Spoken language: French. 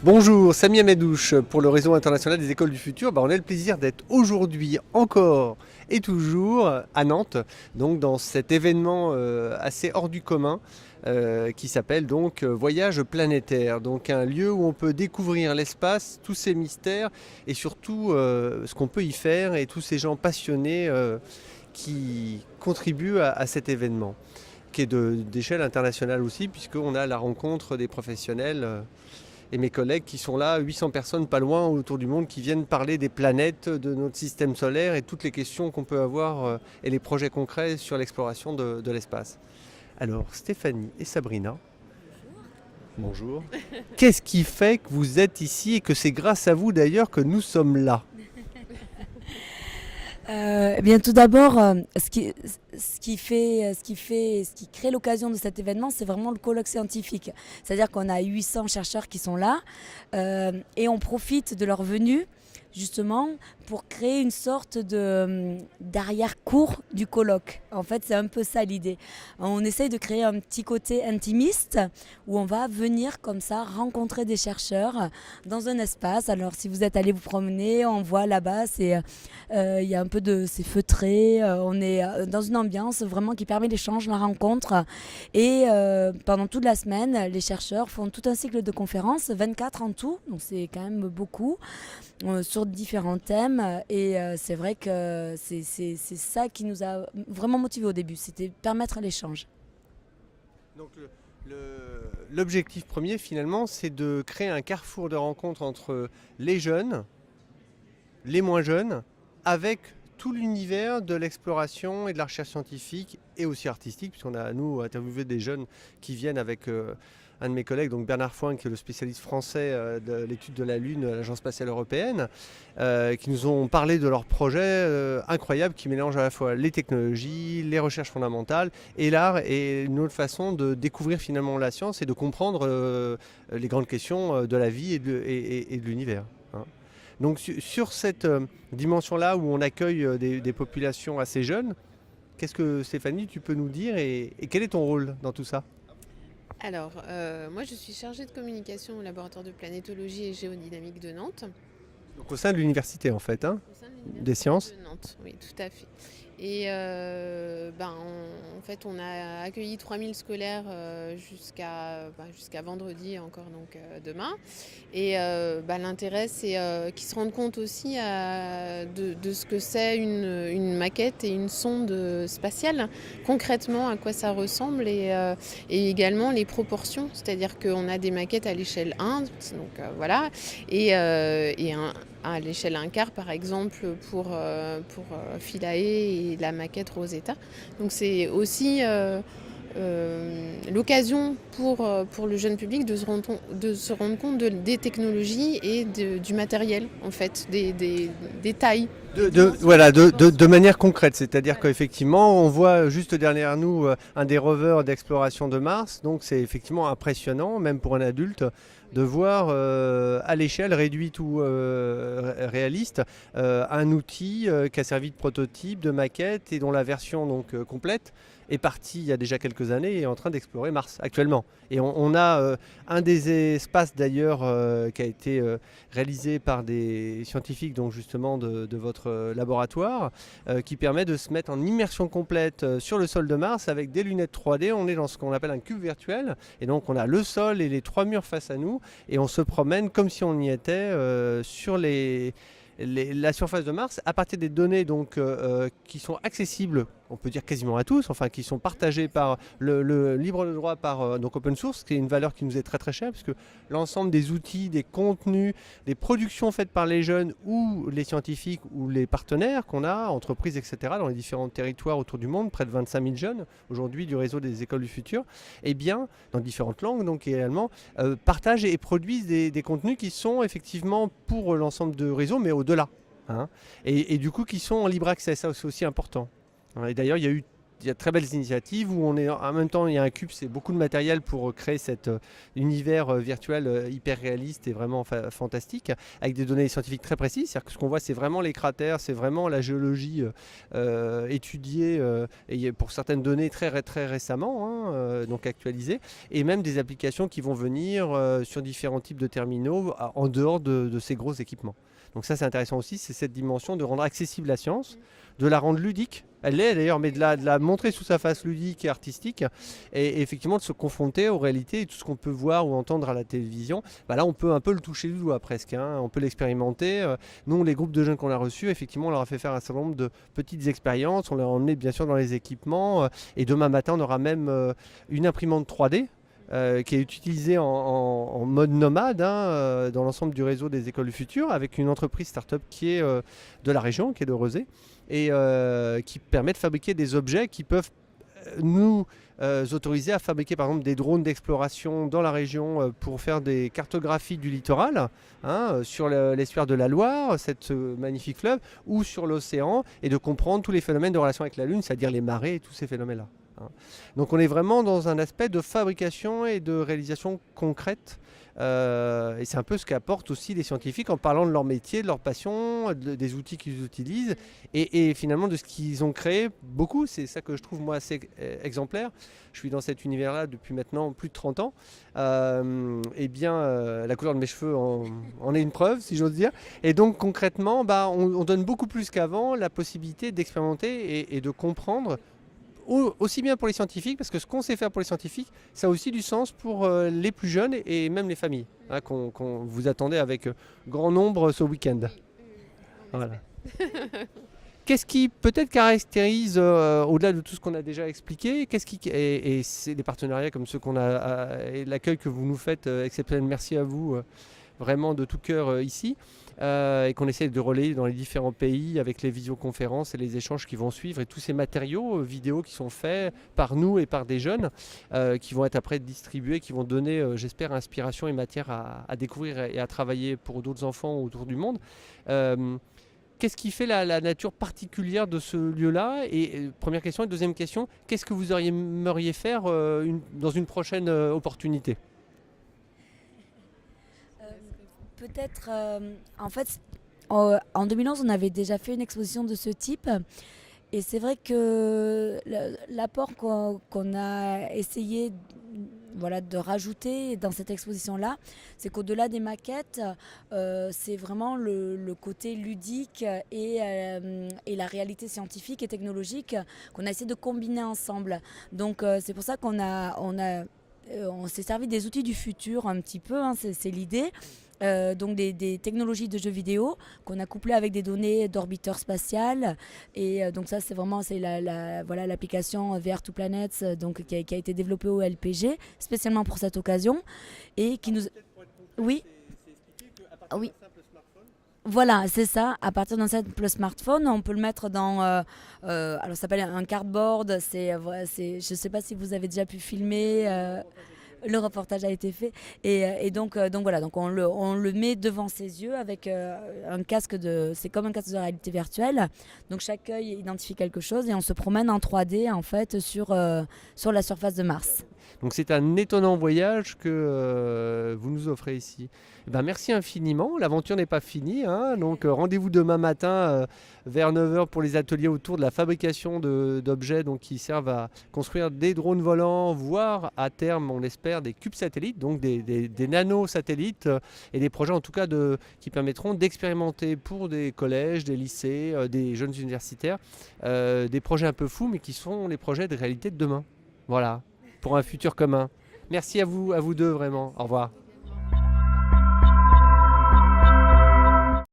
Bonjour, Samy Amedouche pour le réseau international des écoles du futur. On a le plaisir d'être aujourd'hui encore et toujours à Nantes, donc dans cet événement assez hors du commun qui s'appelle donc Voyage planétaire. Donc un lieu où on peut découvrir l'espace, tous ses mystères et surtout ce qu'on peut y faire et tous ces gens passionnés qui contribuent à cet événement, qui est d'échelle internationale aussi, puisqu'on a la rencontre des professionnels et mes collègues qui sont là, 800 personnes pas loin autour du monde, qui viennent parler des planètes, de notre système solaire et toutes les questions qu'on peut avoir et les projets concrets sur l'exploration de l'espace. Alors Stéphanie et Sabrina, bonjour. Qu'est-ce qui fait que vous êtes ici et que c'est grâce à vous d'ailleurs que nous sommes là? Tout d'abord, ce qui crée l'occasion de cet événement, c'est vraiment le colloque scientifique. C'est-à-dire qu'on a 800 chercheurs qui sont là et on profite de leur venue justement pour créer une sorte d'arrière-cour du colloque. En fait, c'est un peu ça l'idée. On essaye de créer un petit côté intimiste où on va venir comme ça rencontrer des chercheurs dans un espace. Alors, si vous êtes allé vous promener, on voit là-bas, il y a un peu c'est feutré. On est dans une ambiance vraiment qui permet l'échange, la rencontre. Et pendant toute la semaine, les chercheurs font tout un cycle de conférences, 24 en tout, donc c'est quand même beaucoup, sur différents thèmes. Et c'est vrai que c'est ça qui nous a vraiment motivés au début, c'était permettre l'échange. Donc l'objectif premier finalement, c'est de créer un carrefour de rencontre entre les jeunes, les moins jeunes, avec tout l'univers de l'exploration et de la recherche scientifique et aussi artistique, puisqu'on a, nous, interviewé des jeunes qui viennent avec un de mes collègues, donc Bernard Foin, qui est le spécialiste français de l'étude de la Lune à l'Agence spatiale européenne, qui nous ont parlé de leurs projets incroyables qui mélangent à la fois les technologies, les recherches fondamentales et l'art, et une autre façon de découvrir finalement la science et de comprendre les grandes questions de la vie et de l'univers. Donc sur cette dimension-là où on accueille des populations assez jeunes, qu'est-ce que Stéphanie, tu peux nous dire et quel est ton rôle dans tout ça? Alors, moi je suis chargée de communication au laboratoire de planétologie et géodynamique de Nantes. Donc au sein de l'université en fait, hein, Au sein de des l'université sciences. de Nantes, oui, tout à fait. Et en fait, on a accueilli 3000 scolaires jusqu'à vendredi, encore donc demain. Et l'intérêt, c'est qu'ils se rendent compte aussi de ce que c'est une maquette et une sonde spatiale, concrètement à quoi ça ressemble et également les proportions. C'est-à-dire qu'on a des maquettes à l'échelle 1, donc voilà, et à l'échelle 1/4 par exemple pour Philae et la maquette Rosetta. Donc c'est aussi l'occasion pour le jeune public de se rendre compte des technologies et du matériel en fait, des tailles. De manière concrète, c'est-à-dire qu'effectivement, on voit juste derrière nous un des rovers d'exploration de Mars, donc c'est effectivement impressionnant, même pour un adulte, de voir à l'échelle réduite ou réaliste un outil qui a servi de prototype, de maquette et dont la version donc complète est partie il y a déjà quelques années et est en train d'explorer Mars actuellement. Et on a un des espaces d'ailleurs qui a été réalisé par des scientifiques donc justement de votre laboratoire qui permet de se mettre en immersion complète sur le sol de Mars avec des lunettes 3D. On est dans ce qu'on appelle un cube virtuel et donc on a le sol et les 3 murs face à nous et on se promène comme si on y était sur la surface de Mars à partir des données donc, qui sont accessibles, on peut dire quasiment à tous, enfin qui sont partagées par le libre droit par donc open source, qui est une valeur qui nous est très très chère, puisque l'ensemble des outils, des contenus, des productions faites par les jeunes ou les scientifiques ou les partenaires qu'on a, entreprises, etc., dans les différents territoires autour du monde, près de 25 000 jeunes aujourd'hui du réseau des écoles du futur, eh bien, dans différentes langues donc également, partagent et produisent des contenus qui sont effectivement pour l'ensemble de réseaux, mais au-delà. Hein, et du coup qui sont en libre accès, ça c'est aussi important. Et d'ailleurs il y a eu il y a de très belles initiatives où on est en même temps, il y a un cube, c'est beaucoup de matériel pour créer cet univers virtuel hyper réaliste et vraiment fantastique, avec des données scientifiques très précises. C'est-à-dire que ce qu'on voit, c'est vraiment les cratères, c'est vraiment la géologie étudiée et pour certaines données très récemment, donc actualisées, et même des applications qui vont venir sur différents types de terminaux en dehors de ces gros équipements. Donc ça c'est intéressant aussi, c'est cette dimension de rendre accessible la science, de la rendre ludique. Elle l'est d'ailleurs, mais de la montrer sous sa face ludique et artistique, et effectivement de se confronter aux réalités et tout ce qu'on peut voir ou entendre à la télévision. Là, on peut un peu le toucher du doigt presque, on peut l'expérimenter. Nous, les groupes de jeunes qu'on a reçus, effectivement, on leur a fait faire un certain nombre de petites expériences. On leur a emmené bien sûr dans les équipements, et demain matin, on aura même une imprimante 3D. Qui est utilisée en mode nomade dans l'ensemble du réseau des écoles du futur, avec une entreprise start-up qui est de la région, qui est de Rezé, et qui permet de fabriquer des objets qui peuvent nous autoriser à fabriquer par exemple des drones d'exploration dans la région pour faire des cartographies du littoral sur l'estuaire de la Loire, cette magnifique fleuve, ou sur l'océan, et de comprendre tous les phénomènes de relation avec la Lune, c'est-à-dire les marées et tous ces phénomènes-là. Donc on est vraiment dans un aspect de fabrication et de réalisation concrète, et c'est un peu ce qu'apportent aussi les scientifiques en parlant de leur métier, de leur passion, des outils qu'ils utilisent et finalement de ce qu'ils ont créé beaucoup. C'est ça que je trouve moi assez exemplaire. Je suis dans cet univers-là depuis maintenant plus de 30 ans. La couleur de mes cheveux en est une preuve, si j'ose dire. Et donc concrètement, on donne beaucoup plus qu'avant la possibilité d'expérimenter et de comprendre, aussi bien pour les scientifiques, parce que ce qu'on sait faire pour les scientifiques, ça a aussi du sens pour les plus jeunes et même les familles, qu'on vous attendez avec grand nombre ce week-end. Voilà. Qu'est-ce qui peut-être caractérise, au-delà de tout ce qu'on a déjà expliqué, et c'est des partenariats comme ceux qu'on a, et l'accueil que vous nous faites, exceptionnel, merci à vous, vraiment de tout cœur ici. Et qu'on essaie de relayer dans les différents pays avec les visioconférences et les échanges qui vont suivre et tous ces matériaux vidéo qui sont faits par nous et par des jeunes qui vont être après distribués, qui vont donner, j'espère, inspiration et matière à découvrir et à travailler pour d'autres enfants autour du monde. Qu'est-ce qui fait la nature particulière de ce lieu-là? Et première question. Et deuxième question, qu'est-ce que vous aimeriez faire dans une prochaine opportunité? Peut-être, en fait, en 2011, on avait déjà fait une exposition de ce type. Et c'est vrai que l'apport qu'on a essayé de rajouter dans cette exposition-là, c'est qu'au-delà des maquettes, c'est vraiment le côté ludique et la réalité scientifique et technologique qu'on a essayé de combiner ensemble. Donc c'est pour ça on s'est servi des outils du futur un petit peu, c'est l'idée. Donc des technologies de jeux vidéo qu'on a couplées avec des données d'orbiteurs spatial, et donc ça c'est vraiment l'application VR2Planets qui a été développée au LPG spécialement pour cette occasion et qui nous oui. Voilà, c'est ça. À partir d'un simple smartphone, on peut le mettre dans. Alors, ça s'appelle un cardboard. Je ne sais pas si vous avez déjà pu filmer. Le reportage a été fait. Et donc voilà. Donc on le met devant ses yeux avec un casque c'est comme un casque de réalité virtuelle. Donc chaque œil identifie quelque chose et on se promène en 3D en fait sur la surface de Mars. Donc c'est un étonnant voyage que vous nous offrez ici. Merci infiniment, l'aventure n'est pas finie, donc rendez-vous demain matin vers 9h pour les ateliers autour de la fabrication d'objets qui servent à construire des drones volants, voire à terme on espère des cubes satellites, donc des nano-satellites et des projets en tout cas qui permettront d'expérimenter pour des collèges, des lycées, des jeunes universitaires, des projets un peu fous mais qui sont les projets de réalité de demain. Voilà. Pour un futur commun. Merci à vous deux vraiment. Au revoir.